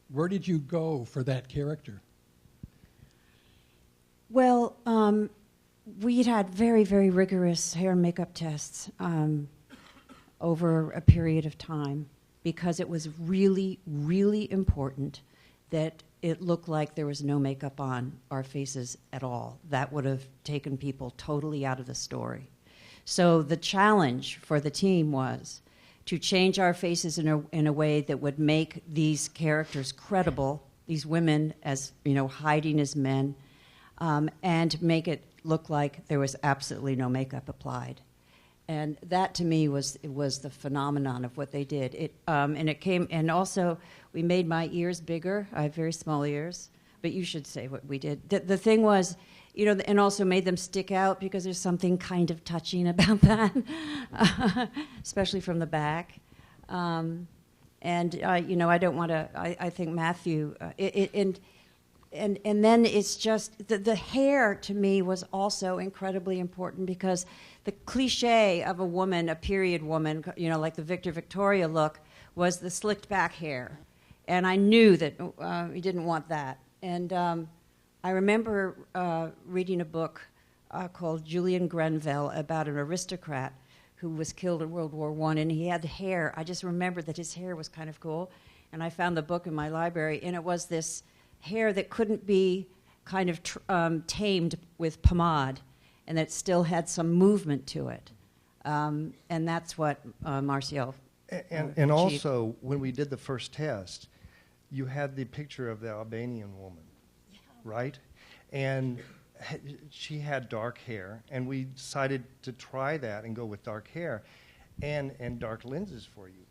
Where did you go for that character? Well, we'd had very, very rigorous hair and makeup tests over a period of time because it was really, really important that it looked like there was no makeup on our faces at all. That would have taken people totally out of the story. So the challenge for the team was to change our faces in a way that would make these characters credible, these women as, hiding as men, and make it look like there was absolutely no makeup applied. And that to me was the phenomenon of what they did. And also we made my ears bigger. I have very small ears, but you should say what we did. The thing was, and also made them stick out because there's something kind of touching about that, especially from the back. I don't want to. I think Matthew and then it's just the hair to me was also incredibly important because the cliche of a woman, a period woman, like the Victoria look, was the slicked back hair, and I knew that we didn't want that. And I remember reading a book called Julian Grenville about an aristocrat who was killed in World War I, and he had hair. I just remembered that his hair was kind of cool, and I found the book in my library, and it was this hair that couldn't be kind of tamed with pomade, and that still had some movement to it. And that's what Martial and also, when we did the first test, you had the picture of the Albanian woman, right? And she had dark hair, and we decided to try that and go with dark hair and dark lenses for you.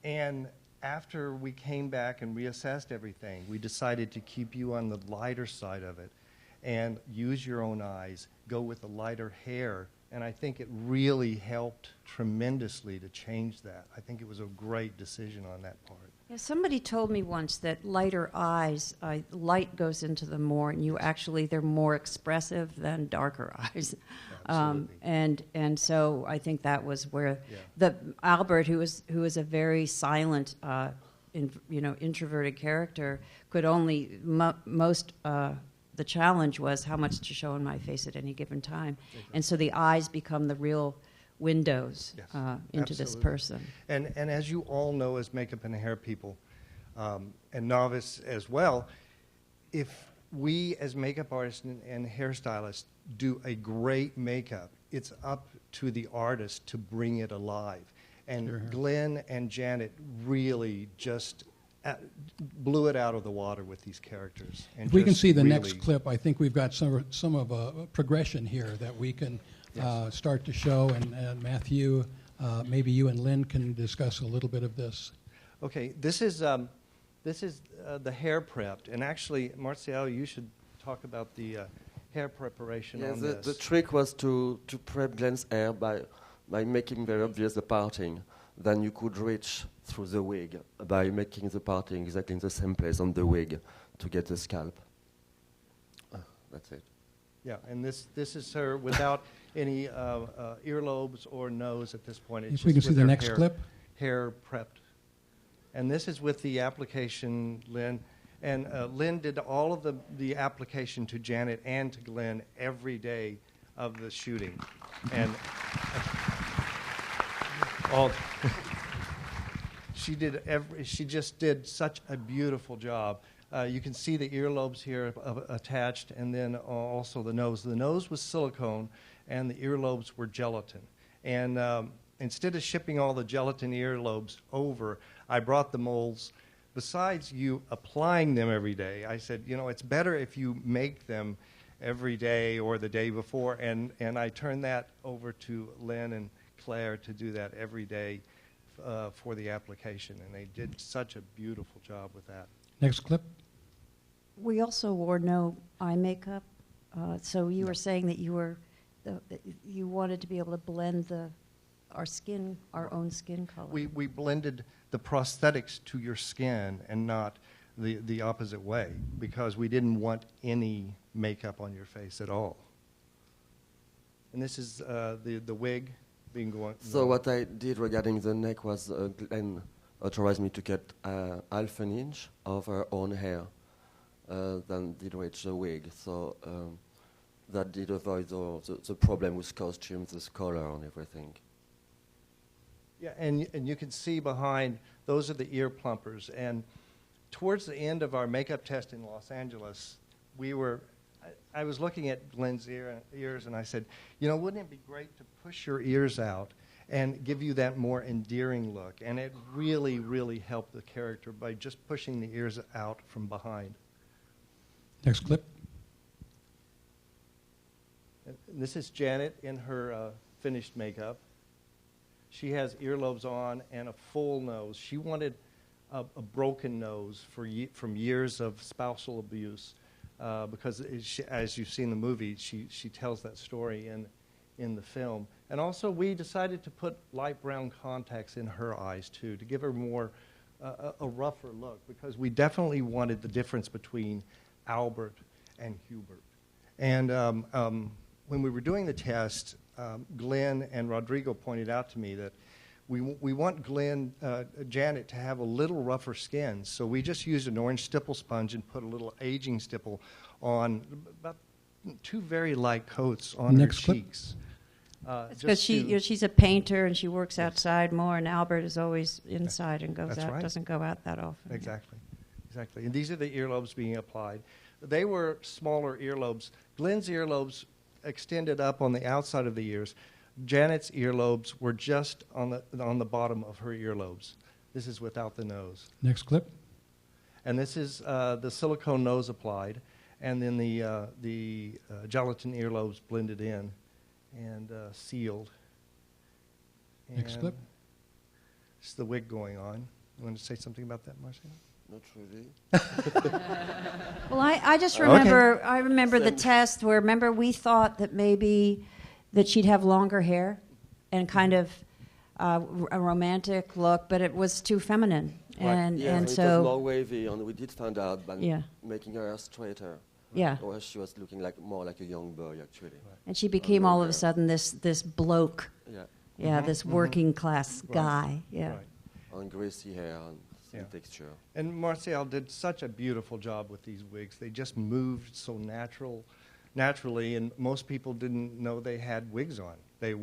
And after we came back and reassessed everything, we decided to keep you on the lighter side of it and use your own eyes, go with the lighter hair, and I think it really helped tremendously to change that. I think it was a great decision on that part. Yeah, somebody told me once that lighter eyes, light goes into them more, and they're more expressive than darker eyes. And so I think that was where the Albert, who was a very silent, introverted character, could only the challenge was how much to show in my face at any given time, and so the eyes become the real windows into this person. And as you all know, as makeup and hair people, and novice as well, if we as makeup artists and hairstylists do a great makeup, it's up to the artist to bring it alive. And Glenn and Janet really just blew it out of the water with these characters. And if we can see the next clip, I think we've got some of a progression here that we can start to show, and Matthew, maybe you and Lynn can discuss a little bit of this. Okay, this is the hair prepped, and actually, Martial, you should talk about the hair preparation on this. The trick was to prep Glenn's hair by making very obvious the parting. Then you could reach through the wig by making the parting exactly in the same place on the wig to get the scalp. That's it. Yeah, and this is her without any earlobes or nose at this point. It's if we can see the next clip. Hair prepped. And this is with the application, Lynn. And Lynn did all of the application to Janet and to Glenn every day of the shooting. And she just did such a beautiful job. You can see the earlobes here attached, and then also the nose. The nose was silicone, and the earlobes were gelatin. And instead of shipping all the gelatin earlobes over, I brought the molds. Besides you applying them every day, I said, it's better if you make them every day or the day before. And I turned that over to Lynn and Claire to do that every day for the application. And they did such a beautiful job with that. Next clip. We also wore no eye makeup, so you were saying that you wanted to be able to blend our own skin color. We blended the prosthetics to your skin and not the opposite way, because we didn't want any makeup on your face at all. And this is the wig being going. So what I did regarding the neck was Glenn authorized me to cut half an inch of her own hair, then did reach the wig. So that did avoid the problem with costumes, the color and everything. Yeah, and you can see behind, those are the ear plumpers. And towards the end of our makeup test in Los Angeles, I was looking at Glenn's ears, and I said, you know, wouldn't it be great to push your ears out and give you that more endearing look? And it really, really helped the character by just pushing the ears out from behind. Next clip. And this is Janet in her finished makeup. She has earlobes on and a full nose. She wanted a broken nose from years of spousal abuse, because as you've seen the movie, she tells that story in the film. And also we decided to put light brown contacts in her eyes too, to give her more a rougher look, because we definitely wanted the difference between Albert and Hubert. And when we were doing the test, Glenn and Rodrigo pointed out to me that we want Janet to have a little rougher skin. So we just used an orange stipple sponge and put a little aging stipple on about 2 very light coats on her cheeks. It's because she's a painter and she works outside more, and Albert is always inside and doesn't go out that often. Exactly. And these are the earlobes being applied. They were smaller earlobes. Glenn's earlobes extended up on the outside of the ears. Janet's earlobes were just on the bottom of her earlobes. This is without the nose. Next clip. And this is the silicone nose applied, and then the gelatin earlobes blended in and sealed. Next clip. It's the wig going on. You want to say something about that, Marcelo? Not really. Well, I just remember, I remember the test where, remember, we thought that maybe that she'd have longer hair and kind of a romantic look, but it was too feminine. And it so was more wavy, and we did find out by making her hair straighter. Yeah. Or she was looking more like a young boy, actually. And she became all of a sudden this bloke. Yeah. Yeah, this working class guy. Yeah. Right. And greasy hair and texture. And Marcel did such a beautiful job with these wigs. They just moved so naturally, and most people didn't know they had wigs on. They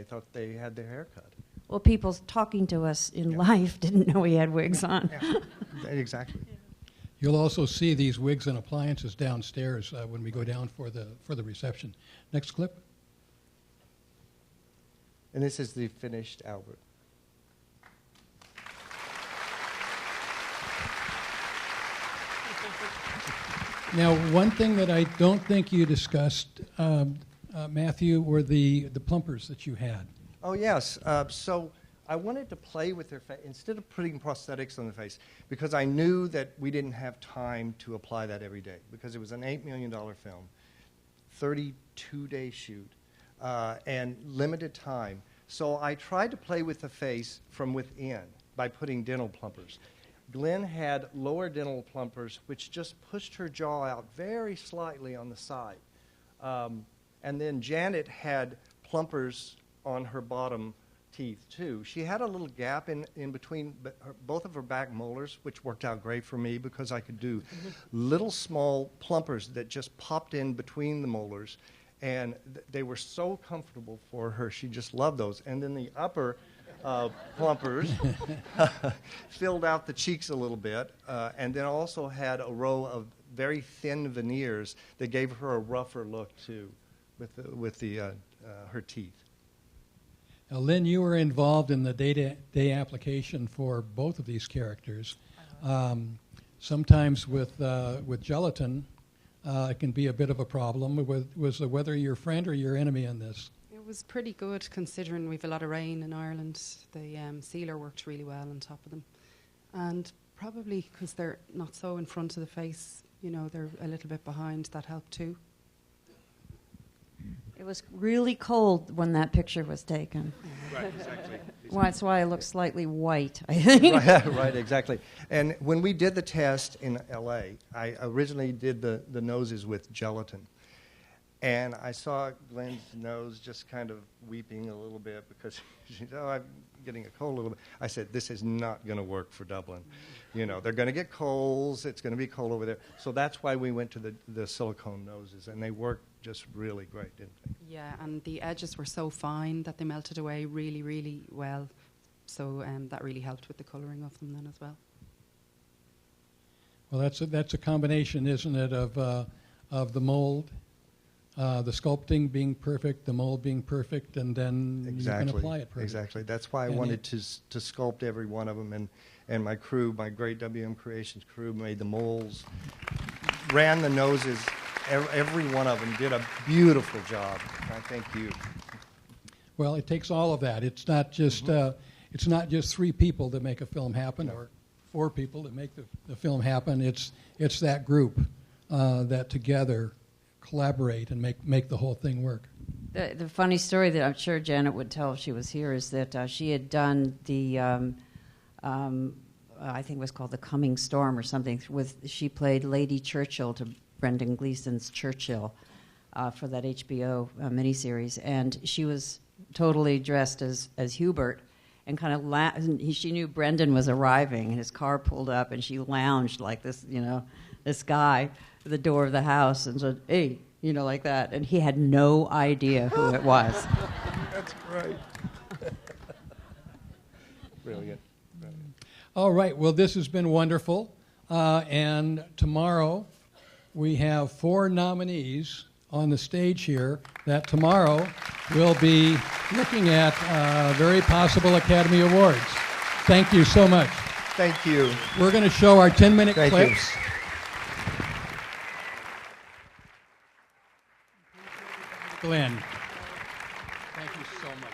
thought they had their hair cut. Well, people talking to us in life didn't know he had wigs on. Yeah. Exactly. You'll also see these wigs and appliances downstairs when we go down for the reception. Next clip. And this is the finished Albert. Now, one thing that I don't think you discussed, Matthew, were the plumpers that you had. Oh, yes. So I wanted to play with their face instead of putting prosthetics on the face, because I knew that we didn't have time to apply that every day, because it was an $8 million film, 32-day shoot, and limited time. So I tried to play with the face from within by putting dental plumpers. Glenn had lower dental plumpers, which just pushed her jaw out very slightly on the side. And then Janet had plumpers on her bottom teeth, too. She had a little gap in between both of her back molars, which worked out great for me because I could do little small plumpers that just popped in between the molars. And they were so comfortable for her. She just loved those. And then the upper plumpers filled out the cheeks a little bit, and then also had a row of very thin veneers that gave her a rougher look too, with her teeth. Now, Lynn, you were involved in the day-to-day application for both of these characters. Sometimes with gelatin, it can be a bit of a problem. Was whether your friend or your enemy in this? It was pretty good considering we've a lot of rain in Ireland. The sealer worked really well on top of them. And probably because they're not so in front of the face, you know, they're a little bit behind, that helped too. It was really cold when that picture was taken. Right, exactly. Well, that's why I look slightly white, I think. Right, exactly. And when we did the test in L.A., I originally did the noses with gelatin. And I saw Glenn's nose just kind of weeping a little bit because she said, getting a cold a little bit. I said, this is not going to work for Dublin. You know, they're going to get colds. It's going to be cold over there. So that's why we went to the silicone noses, and they worked just really great, didn't they? Yeah, and the edges were so fine that they melted away really, really well. So that really helped with the colouring of them then as well. Well, that's a combination, isn't it, of the mold, the sculpting being perfect, the mold being perfect, and then you can apply it perfectly. Exactly. That's why I wanted to sculpt every one of them, and my crew, my great WM Creations crew, made the molds, ran the noses. Every one of them did a beautiful job. I thank you. Well, it takes all of that. It's not just it's not just 3 people that make a film happen, or 4 people that make the film happen. It's that group that together collaborate and make the whole thing work. The funny story that I'm sure Janet would tell if she was here is that she had done the, I think it was called The Coming Storm or something. She played Lady Churchill to Brendan Gleeson's Churchill for that HBO miniseries, and she was totally dressed as Hubert, and kind of she knew Brendan was arriving, and his car pulled up, and she lounged like this, this guy at the door of the house, and said, "Hey," like that, and he had no idea who it was. That's great. Brilliant. All right. Well, this has been wonderful, and tomorrow we have 4 nominees on the stage here that tomorrow will be looking at very possible Academy Awards. Thank you so much. Thank you. We're going to show our 10-minute Thank clips. you. Glenn, thank you so much.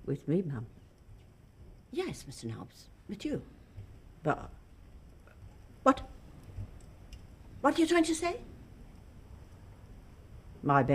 With me, Mum? Yes, Mr. Nobbs, with you. But what? What are you trying to say? My